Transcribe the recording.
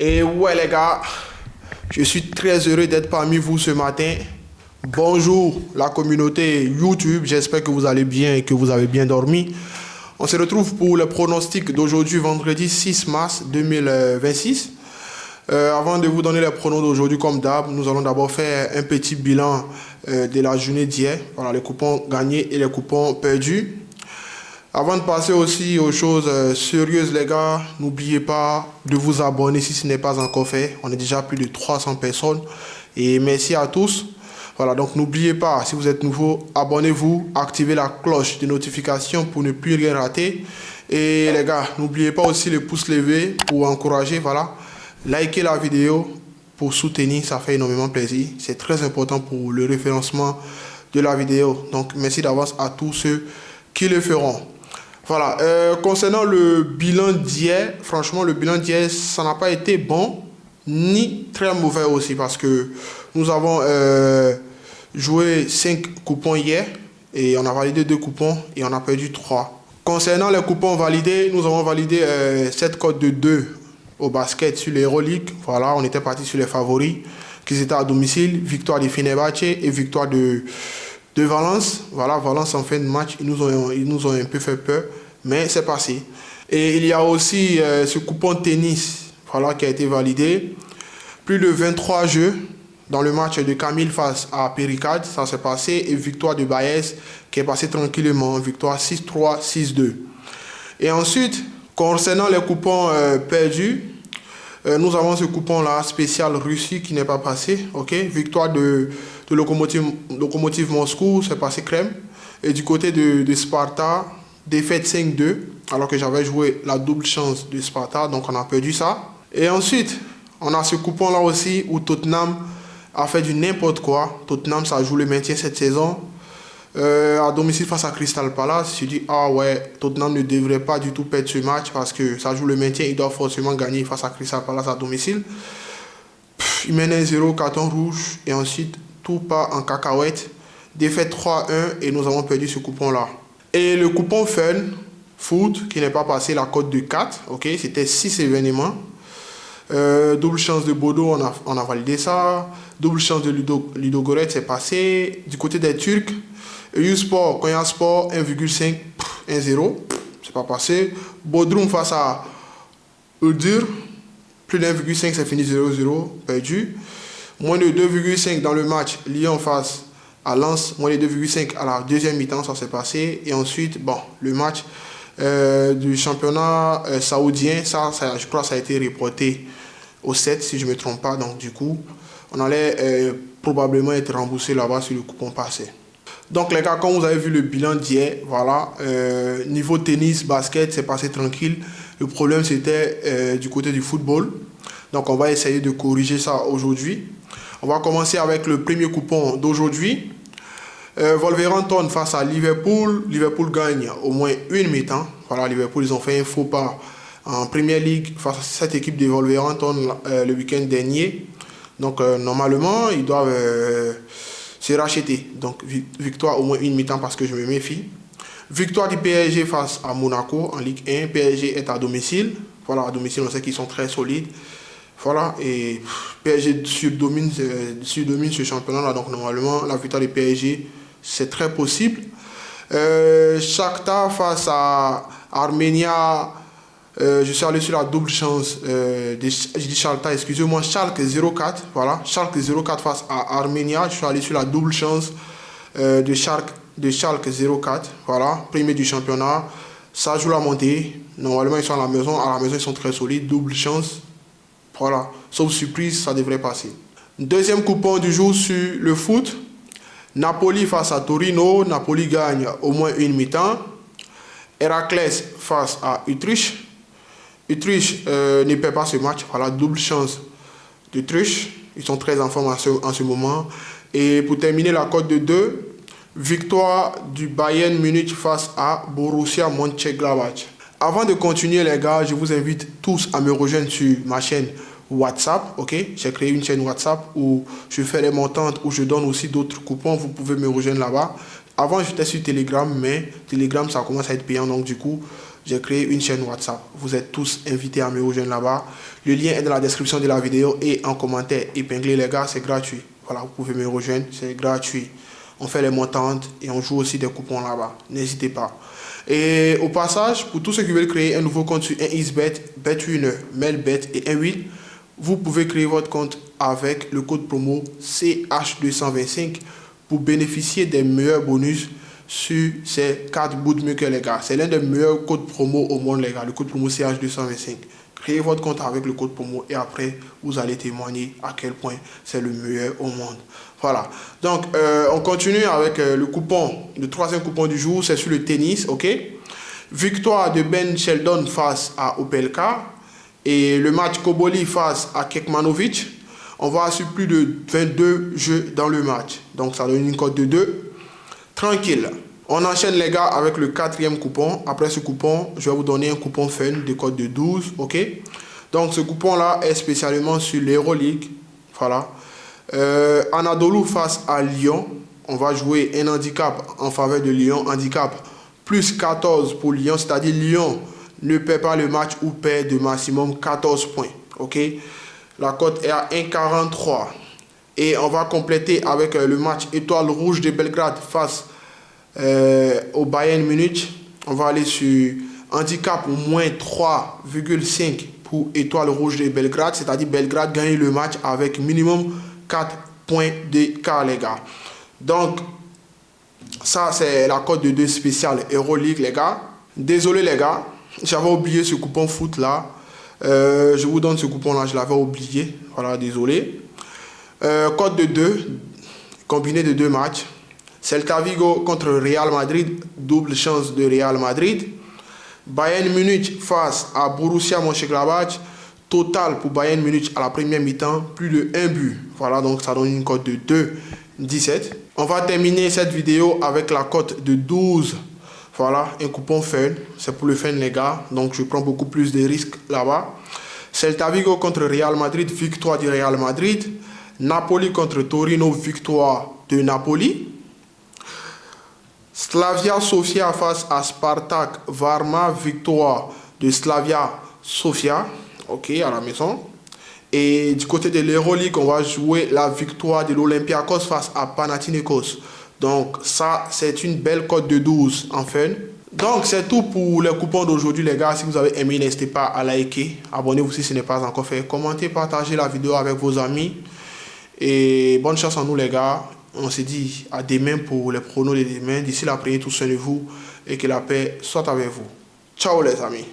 Et ouais les gars, je suis très heureux d'être parmi vous ce matin. Bonjour la communauté YouTube, j'espère que vous allez bien et que vous avez bien dormi. On se retrouve pour le pronostic d'aujourd'hui, vendredi 6 mars 2026. Avant de vous donner les pronos d'aujourd'hui comme d'hab, nous allons d'abord faire un petit bilan de la journée d'hier. Voilà, les coupons gagnés et les coupons perdus. Avant de passer aussi aux choses sérieuses les gars, n'oubliez pas de vous abonner si ce n'est pas encore fait. On est déjà plus de 300 personnes et merci à tous. Voilà, donc n'oubliez pas, si vous êtes nouveau, abonnez-vous, activez la cloche de notification pour ne plus rien rater. Et les gars, n'oubliez pas aussi le pouce levé pour encourager, voilà. Likez la vidéo pour soutenir, ça fait énormément plaisir. C'est très important pour le référencement de la vidéo. Donc merci d'avance à tous ceux qui le feront. Voilà, concernant le bilan d'hier, franchement le bilan d'hier, ça n'a pas été bon, ni très mauvais aussi, parce que nous avons joué 5 coupons hier, et on a validé 2 coupons, et on a perdu 3. Concernant les coupons validés, nous avons validé 7 codes de 2 au basket sur les Euroleague. Voilà, on était parti sur les favoris, qui étaient à domicile, victoire de Fenerbahçe et victoire de Valence. Voilà, Valence en fin de match, ils nous ont un peu fait peur, mais c'est passé. Et il y a aussi ce coupon tennis, voilà, qui a été validé. Plus de 23 jeux dans le match de Camille face à Péricade, ça s'est passé. Et victoire de Baez qui est passé tranquillement, victoire 6-3, 6-2. Et ensuite, concernant les coupons perdus, nous avons ce coupon-là spécial Russie qui n'est pas passé. Ok, victoire de Lokomotiv Moscou, c'est passé crème. Et du côté de Sparta, défaite 5-2, alors que j'avais joué la double chance de Sparta, donc on a perdu ça. Et ensuite, on a ce coupon-là aussi où Tottenham a fait du n'importe quoi. Tottenham, ça joue le maintien cette saison. À domicile face à Crystal Palace, je dis ah ouais, Tottenham ne devrait pas du tout perdre ce match parce que ça joue le maintien, il doit forcément gagner face à Crystal Palace à domicile. Il mène 1-0, carton rouge et ensuite tout part en cacahuète. Défaite 3-1 et nous avons perdu ce coupon là. Et le coupon Fun Foot qui n'est pas passé la cote de 4, ok, c'était 6 événements. Double chance de Bodo, on a validé ça. Double chance de Ludogorets, c'est passé. Du côté des Turcs, U-Sport, Konya Sport, 1,5, 1-0, c'est pas passé. Bodrum face à Udur, plus d'1,5, c'est fini 0-0, perdu. Moins de 2,5 dans le match, Lyon face à Lens, moins de 2,5 à la deuxième mi-temps, ça s'est passé. Et ensuite, bon, le match du championnat saoudien, ça, je crois que ça a été reporté au 7, si je ne me trompe pas. Donc, du coup, on allait probablement être remboursé là-bas sur le coupon passé. Donc, les gars, comme vous avez vu le bilan d'hier, voilà, niveau tennis, basket, c'est passé tranquille. Le problème, c'était du côté du football. Donc, on va essayer de corriger ça aujourd'hui. On va commencer avec le premier coupon d'aujourd'hui. Wolverhampton face à Liverpool. Liverpool gagne au moins une mi-temps. Voilà, Liverpool, ils ont fait un faux pas en Premier League face à cette équipe de Wolverhampton le week-end dernier. Donc, normalement, ils doivent se racheter. Donc, victoire au moins une mi-temps parce que je me méfie. Victoire du PSG face à Monaco en Ligue 1. PSG est à domicile. Voilà, à domicile, on sait qu'ils sont très solides. Voilà, et PSG surdomine ce championnat-là. Donc, normalement, la victoire du PSG, c'est très possible. Shakhtar face à Armenia. Je suis allé sur la double chance je dis Shakhtar, excusez-moi, Schalke 04. Voilà, Schalke 04 face à Armenia. Je suis allé sur la double chance de Schalke 04. Voilà, premier du championnat. Ça joue la montée. Normalement, ils sont à la maison. À la maison, ils sont très solides. Double chance. Voilà, sauf surprise, ça devrait passer. Deuxième coupon du jour sur le foot. Napoli face à Torino. Napoli gagne au moins une mi-temps. Héraclès face à Utrecht. Utrecht ne perd pas ce match. Voilà, double chance d'Utrecht. Ils sont très en forme en ce moment. Et pour terminer la cote de 2, victoire du Bayern Munich face à Borussia Mönchengladbach. Avant de continuer les gars, je vous invite tous à me rejoindre sur ma chaîne WhatsApp, ok? J'ai créé une chaîne WhatsApp où je fais les montantes, où je donne aussi d'autres coupons, vous pouvez me rejoindre là-bas. Avant, j'étais sur Telegram, mais Telegram, ça commence à être payant, donc du coup, j'ai créé une chaîne WhatsApp. Vous êtes tous invités à me rejoindre là-bas. Le lien est dans la description de la vidéo et en commentaire épinglé, les gars, c'est gratuit. Voilà, vous pouvez me rejoindre, c'est gratuit. On fait les montantes et on joue aussi des coupons là-bas. N'hésitez pas. Et au passage, pour tous ceux qui veulent créer un nouveau compte sur 1xBet, BetWinner, Melbet et 1-8, vous pouvez créer votre compte avec le code promo CH225 pour bénéficier des meilleurs bonus sur ces 4 bootmakers, les gars. C'est l'un des meilleurs codes promo au monde, les gars, le code promo CH225. Créez votre compte avec le code promo et après, vous allez témoigner à quel point c'est le meilleur au monde. Voilà. Donc, on continue avec le coupon, le troisième coupon du jour, c'est sur le tennis, ok? Victoire de Ben Shelton face à Opelka et le match Koboli face à Kekmanovic. On va sur plus de 22 jeux dans le match. Donc, ça donne une cote de 2. Tranquille. On enchaîne les gars avec le quatrième coupon. Après ce coupon, je vais vous donner un coupon fun de code de 12. Ok. Donc ce coupon là est spécialement sur l'Euroleague. Voilà. Anadolu face à Lyon. On va jouer un handicap en faveur de Lyon. Handicap plus 14 pour Lyon. C'est-à-dire Lyon ne perd pas le match ou perd de maximum 14 points. Ok. La cote est à 1,43. Et on va compléter avec le match Étoile Rouge de Belgrade face au Bayern Munich. On va aller sur handicap moins 3,5 pour Étoile Rouge de Belgrade. C'est-à-dire Belgrade gagne le match avec minimum 4 points d'écart, les gars. Donc, ça, c'est la cote de 2 spéciale Euroleague, les gars. Désolé, les gars. J'avais oublié ce coupon foot là. Je vous donne ce coupon là. Je l'avais oublié. Voilà, désolé. Cote de 2, combiné de 2 matchs. Celta Vigo contre Real Madrid, double chance de Real Madrid. Bayern Munich face à Borussia Mönchengladbach, total pour Bayern Munich à la première mi-temps, plus de 1 but. Voilà, donc ça donne une cote de 2,17. On va terminer cette vidéo avec la cote de 12. Voilà, un coupon fun. C'est pour le fun, les gars. Donc je prends beaucoup plus de risques là-bas. Celta Vigo contre Real Madrid, victoire du Real Madrid. Napoli contre Torino, victoire de Napoli. Slavia Sofia face à Spartak Varma, victoire de Slavia Sofia. Ok, à la maison. Et du côté de l'Euroleague, on va jouer la victoire de l'Olympiakos face à Panathinaikos. Donc ça, c'est une belle cote de 12 en fun. Donc c'est tout pour les coupons d'aujourd'hui, les gars. Si vous avez aimé, n'hésitez pas à liker. Abonnez-vous si ce n'est pas encore fait. Commentez, partagez la vidéo avec vos amis. Et bonne chance à nous, les gars. On se dit à demain pour les pronos de demain. D'ici là, priez tous soin de vous et que la paix soit avec vous. Ciao, les amis.